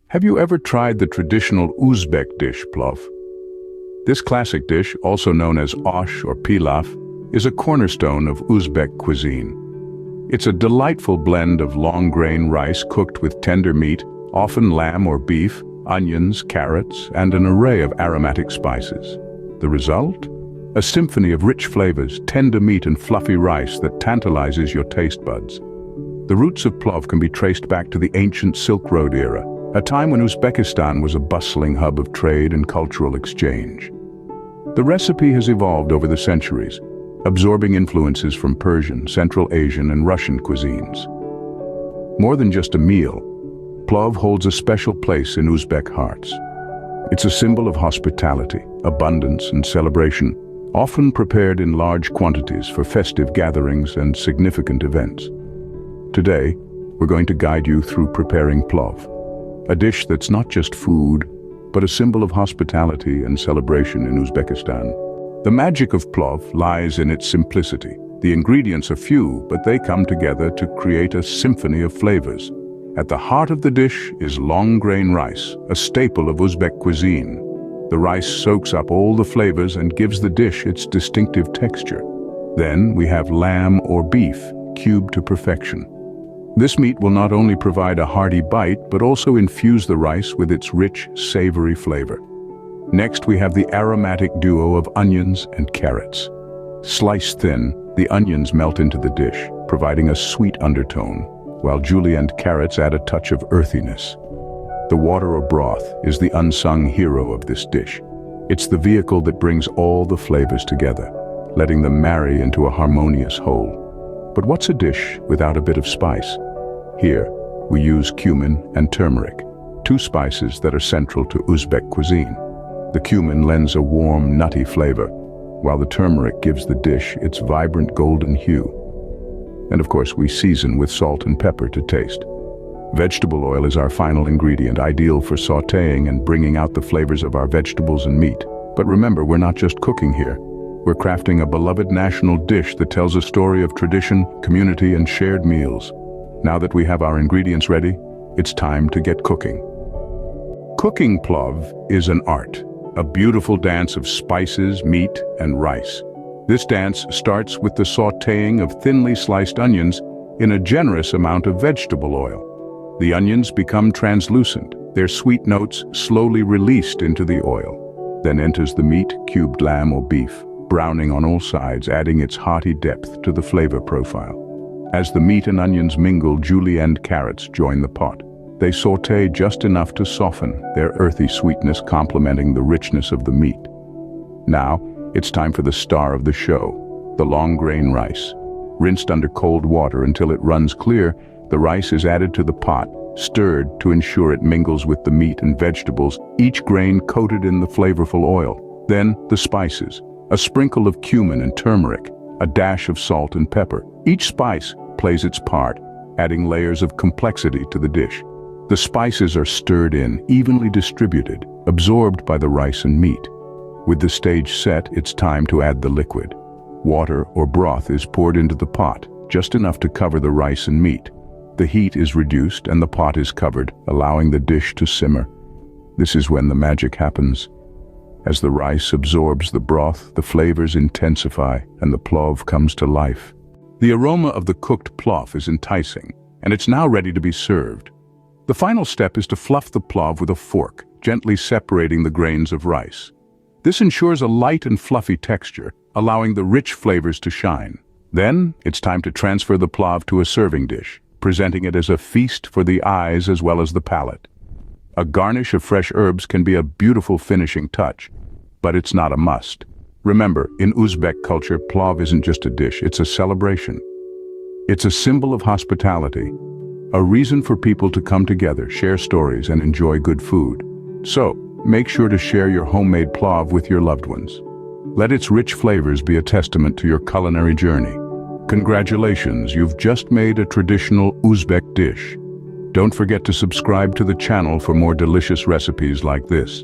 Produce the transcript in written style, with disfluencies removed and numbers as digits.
Have you ever tried the traditional Uzbek dish, Plov? This classic dish, also known as osh or pilaf, is a cornerstone of Uzbek cuisine. It's a delightful blend of long-grain rice cooked with tender meat, often lamb or beef, onions, carrots, and an array of aromatic spices. The result? A symphony of rich flavors, tender meat and fluffy rice that tantalizes your taste buds. The roots of Plov can be traced back to the ancient Silk Road era, a time when Uzbekistan was a bustling hub of trade and cultural exchange. The recipe has evolved over the centuries, absorbing influences from Persian, Central Asian, and Russian cuisines. More than just a meal, Plov holds a special place in Uzbek hearts. It's a symbol of hospitality, abundance, and celebration, often prepared in large quantities for festive gatherings and significant events. Today, we're going to guide you through preparing Plov, a dish that's not just food, but a symbol of hospitality and celebration in Uzbekistan. The magic of Plov lies in its simplicity. The ingredients are few, but they come together to create a symphony of flavors. At the heart of the dish is long-grain rice, a staple of Uzbek cuisine. The rice soaks up all the flavors and gives the dish its distinctive texture. Then we have lamb or beef, cubed to perfection. This meat will not only provide a hearty bite, but also infuse the rice with its rich, savory flavor. Next, we have the aromatic duo of onions and carrots. Sliced thin, the onions melt into the dish, providing a sweet undertone, while julienne carrots add a touch of earthiness. The water or broth is the unsung hero of this dish. It's the vehicle that brings all the flavors together, letting them marry into a harmonious whole. But what's a dish without a bit of spice? Here, we use cumin and turmeric, two spices that are central to Uzbek cuisine. The cumin lends a warm, nutty flavor, while the turmeric gives the dish its vibrant golden hue. And of course, we season with salt and pepper to taste. Vegetable oil is our final ingredient, ideal for sautéing and bringing out the flavors of our vegetables and meat. But remember, we're not just cooking here. We're crafting a beloved national dish that tells a story of tradition, community, and shared meals. Now that we have our ingredients ready, it's time to get cooking. Cooking Plov is an art, a beautiful dance of spices, meat, and rice. This dance starts with the sautéing of thinly sliced onions in a generous amount of vegetable oil. The onions become translucent, their sweet notes slowly released into the oil. Then enters the meat, cubed lamb or beef, browning on all sides, adding its hearty depth to the flavor profile. As the meat and onions mingle, julienne carrots join the pot. They sauté just enough to soften, their earthy sweetness complementing the richness of the meat. Now, it's time for the star of the show, the long-grain rice. Rinsed under cold water until it runs clear, the rice is added to the pot, stirred to ensure it mingles with the meat and vegetables, each grain coated in the flavorful oil. Then, the spices, a sprinkle of cumin and turmeric, a dash of salt and pepper. Each spice plays its part, adding layers of complexity to the dish. The spices are stirred in, evenly distributed, absorbed by the rice and meat. With the stage set, it's time to add the liquid. Water or broth is poured into the pot, just enough to cover the rice and meat. The heat is reduced and the pot is covered, allowing the dish to simmer. This is when the magic happens. As the rice absorbs the broth, the flavors intensify and the plov comes to life. The aroma of the cooked plov is enticing, and it's now ready to be served. The final step is to fluff the plov with a fork, gently separating the grains of rice. This ensures a light and fluffy texture, allowing the rich flavors to shine. Then, it's time to transfer the plov to a serving dish, presenting it as a feast for the eyes as well as the palate. A garnish of fresh herbs can be a beautiful finishing touch, but it's not a must. Remember, in Uzbek culture, plov isn't just a dish, it's a celebration. It's a symbol of hospitality, a reason for people to come together, share stories, and enjoy good food. So, make sure to share your homemade plov with your loved ones. Let its rich flavors be a testament to your culinary journey. Congratulations, you've just made a traditional Uzbek dish. Don't forget to subscribe to the channel for more delicious recipes like this.